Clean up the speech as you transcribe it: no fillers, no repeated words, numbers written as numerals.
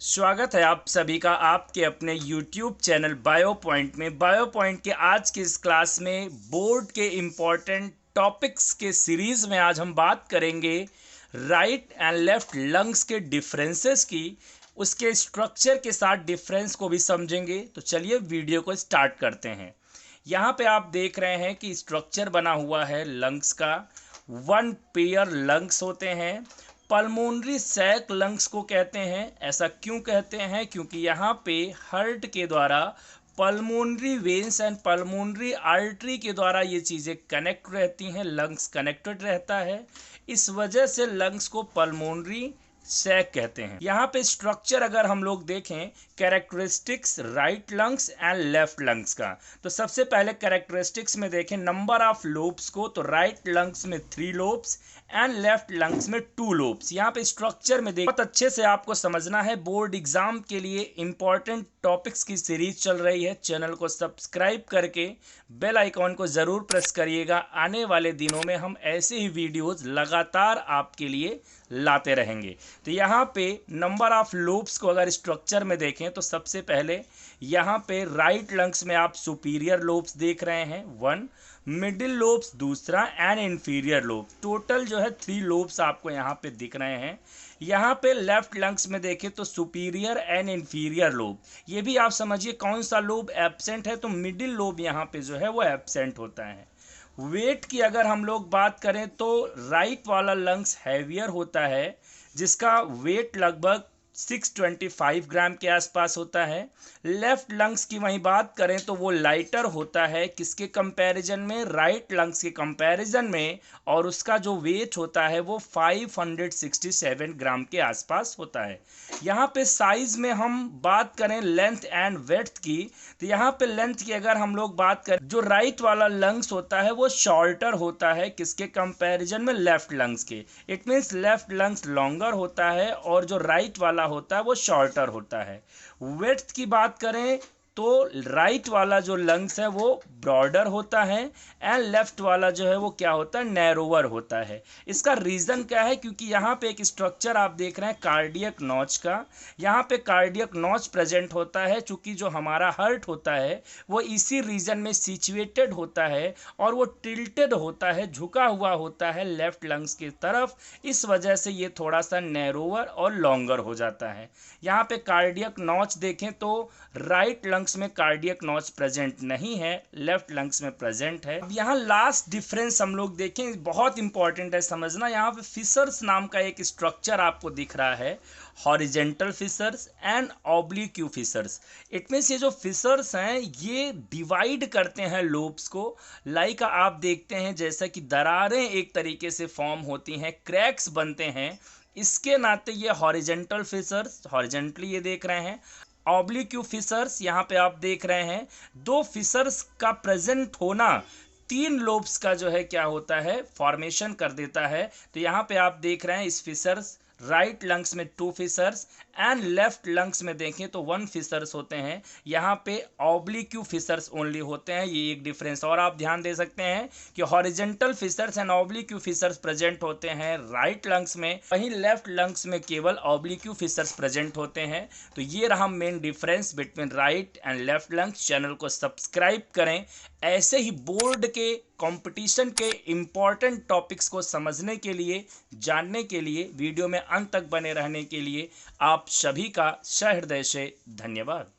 स्वागत है आप सभी का आपके अपने YouTube चैनल बायो पॉइंट में। बायो पॉइंट के आज के इस क्लास में बोर्ड के इम्पॉर्टेंट टॉपिक्स के सीरीज़ में आज हम बात करेंगे राइट एंड लेफ्ट लंग्स के डिफरेंसेस की, उसके स्ट्रक्चर के साथ डिफरेंस को भी समझेंगे। तो चलिए वीडियो को स्टार्ट करते हैं। यहाँ पे आप देख रहे हैं कि स्ट्रक्चर बना हुआ है लंग्स का। वन पेयर लंग्स होते हैं। पल्मोनरी सैक लंग्स को कहते हैं। ऐसा क्यों कहते हैं? क्योंकि यहाँ पे हार्ट के द्वारा pulmonary veins and pulmonary artery के द्वारा ये चीज़ें कनेक्ट रहती हैं, लंग्स कनेक्टेड रहता है। इस वजह से लंग्स को पल्मोनरी सैक कहते हैं। यहाँ पे स्ट्रक्चर अगर हम लोग देखें, characteristics right lungs and left lungs का, तो सबसे पहले कैरेक्टरिस्टिक्स में देखें नंबर ऑफ लोब्स को, तो राइट लंग्स में 3 लोब्स एंड लेफ्ट लंग्स में 2 लोब्स। यहाँ पे स्ट्रक्चर में देखें, बहुत अच्छे से आपको समझना है। बोर्ड एग्जाम के लिए इंपॉर्टेंट टॉपिक्स की सीरीज चल रही है। चैनल को सब्सक्राइब करके बेल आइकॉन को ज़रूर प्रेस करिएगा। आने वाले दिनों में हम ऐसे ही वीडियोज़ लगातार आपके लिए लाते रहेंगे। तो यहाँ पे नंबर ऑफ लोब्स को अगर स्ट्रक्चर में देखें तो सबसे पहले यहाँ पे राइट लंग्स में आप सुपीरियर लोब्स देख रहे हैं 1, मिडिल लोब्स दूसरा एंड इंफीरियर लोब। टोटल जो है 3 लोब्स आपको यहाँ पे दिख रहे हैं। यहाँ पे लेफ्ट लंग्स में देखें तो सुपीरियर एंड इंफीरियर लोब, ये भी आप समझिए कौन सा लोब एब्सेंट है, तो मिडिल लोब यहाँ पे जो है वो एब्सेंट होता है। वेट की अगर हम लोग बात करें तो राइट वाला लंग्स हैवियर होता है, जिसका वेट लगभग 625 ग्राम के आसपास होता है। लेफ्ट लंग्स की वहीं बात करें तो वो लाइटर होता है, किसके कंपैरिजन में? राइट लंग्स के कंपैरिजन में, और उसका जो वेट होता है वो 567 ग्राम के आसपास होता है। यहाँ पे साइज में हम बात करें लेंथ एंड वेड्थ की, तो यहाँ पे लेंथ की अगर हम लोग बात करें, जो राइट वाला लंग्स होता है वो शॉर्टर होता है, किसके कंपैरिजन में? लेफ्ट लंग्स के। It means left lungs longer होता है और जो राइट वाला होता है वो शॉर्टर होता है। विड्थ की बात करें तो राइट वाला जो लंग्स है वो ब्रॉडर होता है एंड लेफ्ट वाला जो है वो क्या होता है? नैरोवर होता है। इसका रीज़न क्या है? क्योंकि यहाँ पे एक स्ट्रक्चर आप देख रहे हैं कार्डियक नॉच का। यहाँ पे कार्डियक नॉच प्रेजेंट होता है, चूँकि जो हमारा हार्ट होता है वो इसी रीजन में सिचुएटेड होता है और वो टिल्टेड होता है, झुका हुआ होता है लेफ्ट लंग्स की तरफ। इस वजह से ये थोड़ा सा नैरोवर और लॉन्गर हो जाता है। यहाँ पे कार्डियक नॉच देखें तो राइट लंग्स में कार्डियक नॉच प्रेजेंट नहीं है, लेफ्ट लंग्स में प्रेजेंट है। अब यहाँ लास्ट डिफरेंस हम लोग देखें, बहुत इंपॉर्टेंट है समझना। यहाँ पे फिशर्स नाम का एक स्ट्रक्चर आपको दिख रहा है, horizontal fissures and oblique fissures. It means ये जो फिशर्स हैं ये डिवाइड करते हैं लोब्स को। लाइक आप देखते हैं जैसा कि दरारें एक तरीके से फॉर्म होती हैं, क्रैक्स बनते हैं, इसके नाते ये हॉरिजेंटल फिशर्स हॉरिजेंटली ये देख रहे हैं। ऑब्लिक्यू फिशर्स यहाँ पे आप देख रहे हैं, 2 फिशर्स का प्रेजेंट होना 3 लोब्स का जो है क्या होता है? फॉर्मेशन कर देता है। तो यहाँ पे आप देख रहे हैं इस फिशर्स राइट लंग्स में 2 फिशर्स एंड लेफ्ट लंग्स में देखें तो 1 फिशर्स होते हैं। यहाँ पे ऑब्लिक्यू फिशर्स ओनली होते हैं। ये एक डिफरेंस और आप ध्यान दे सकते हैं कि horizontal fissures and oblique fissures present होते हैं राइट लंग्स में, वहीं लेफ्ट लंग्स में केवल ऑब्लिक्यू फिशर्स प्रेजेंट होते हैं। तो ये रहा main difference between right and left lungs. Channel को सब्सक्राइब करें। ऐसे ही बोर्ड के कंपटीशन के इम्पॉर्टेंट टॉपिक्स को समझने के लिए, जानने के लिए, वीडियो में अंत तक बने रहने के लिए आप सभी का सहृदय से धन्यवाद।